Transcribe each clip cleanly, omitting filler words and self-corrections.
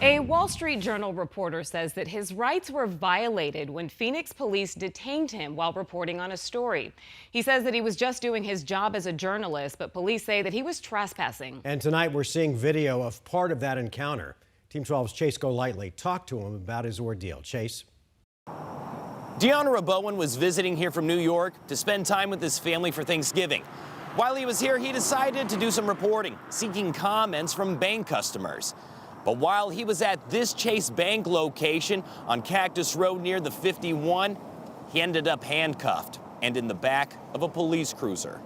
A Wall Street Journal reporter says that his rights were violated when Phoenix police detained him while reporting on a story. He says that he was just doing his job as a journalist, but police say that he was trespassing. And tonight we're seeing video of part of that encounter. Team 12's Chase Golightly talked to him about his ordeal. Chase. Dion Rabouin was visiting here from New York to spend time with his family for Thanksgiving. While he was here, he decided to do some reporting, seeking comments from bank customers. But while he was at this Chase Bank location on Cactus Road near the 51, he ended up handcuffed and in the back of a police cruiser.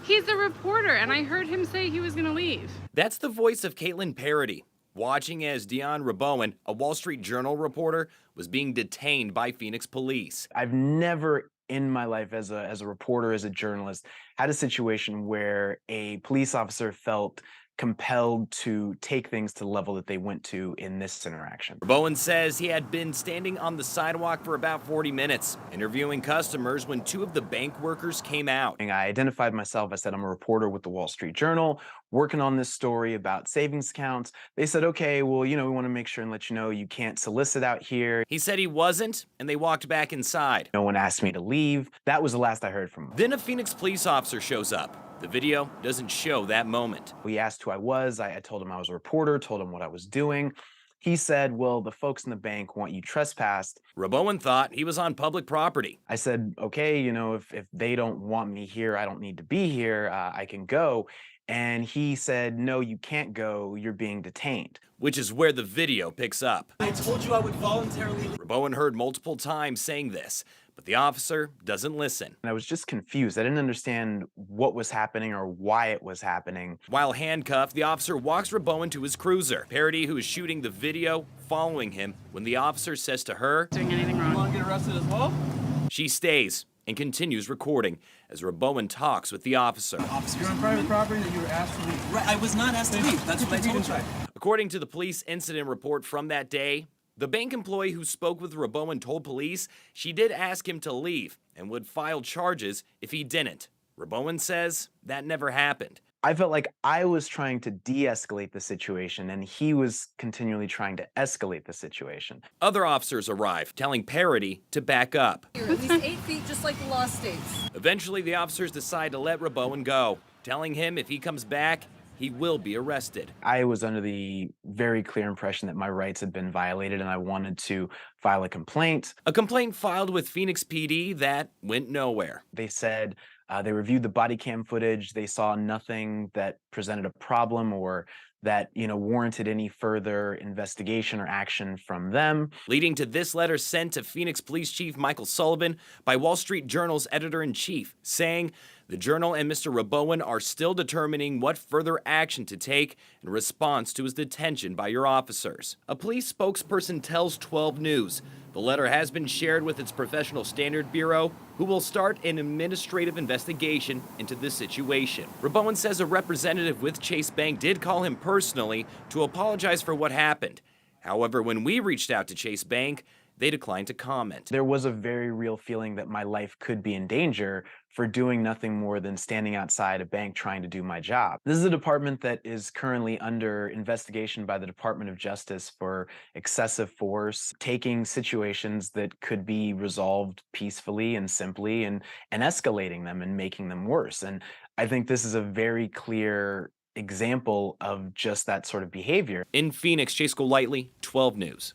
He's a reporter, and I heard him say he was going to leave. That's the voice of Caitlin Parody, watching as Dion Rabouin, a Wall Street Journal reporter, was being detained by Phoenix police. I've never in my life as a reporter, as a journalist, had a situation where a police officer felt compelled to take things to the level that they went to in this interaction. Rabouin says he had been standing on the sidewalk for about 40 minutes, interviewing customers when two of the bank workers came out. And I identified myself. I said, I'm a reporter with the Wall Street Journal, working on this story about savings accounts. They said, okay, well, we want to make sure and let you know you can't solicit out here. He said he wasn't, and they walked back inside. No one asked me to leave. That was the last I heard from him. Then a Phoenix police officer shows up. The video doesn't show that moment. He asked who I was. I told him I was a reporter, told him what I was doing. He said, well, the folks in the bank want you trespassed. Rabouin thought he was on public property. I said, okay, if they don't want me here, I don't need to be here. I can go. And he said, no, you can't go. You're being detained. Which is where the video picks up. I told you I would voluntarily. Rabouin heard multiple times saying this, but the officer doesn't listen. And I was just confused. I didn't understand what was happening or why it was happening. While handcuffed, the officer walks Rabouin to his cruiser. Parody, who is shooting the video, following him when the officer says to her, Doing anything wrong? You want to get arrested as well? She stays and continues recording as Rabouin talks with the officer. You're on private property that you were asked to leave. Right, I was not asked to leave. That's what I told you. According to the police incident report from that day, the bank employee who spoke with Rabouin told police she did ask him to leave and would file charges if he didn't. Rabouin says that never happened. I felt like I was trying to de-escalate the situation, and he was continually trying to escalate the situation. Other officers arrive, telling Parody to back up. You're at least 8 feet, just like the law states. Eventually, the officers decide to let Rabouin go, telling him if he comes back, he will be arrested. I was under the very clear impression that my rights had been violated, and I wanted to file a complaint. A complaint filed with Phoenix PD that went nowhere. They said they reviewed the body cam footage. They saw nothing that presented a problem or that, warranted any further investigation or action from them. Leading to this letter sent to Phoenix Police Chief Michael Sullivan by Wall Street Journal's editor-in-chief, saying the Journal and Mr. Rabouin are still determining what further action to take in response to his detention by your officers. A police spokesperson tells 12 News the letter has been shared with its Professional Standard Bureau, who will start an administrative investigation into this situation. Rabouin says a representative with Chase Bank did call him personally to apologize for what happened. However, when we reached out to Chase Bank, they declined to comment. There was a very real feeling that my life could be in danger for doing nothing more than standing outside a bank trying to do my job. This is a department that is currently under investigation by the Department of Justice for excessive force, taking situations that could be resolved peacefully and simply and escalating them and making them worse. And I think this is a very clear example of just that sort of behavior. In Phoenix, Chase Golightly, 12 News.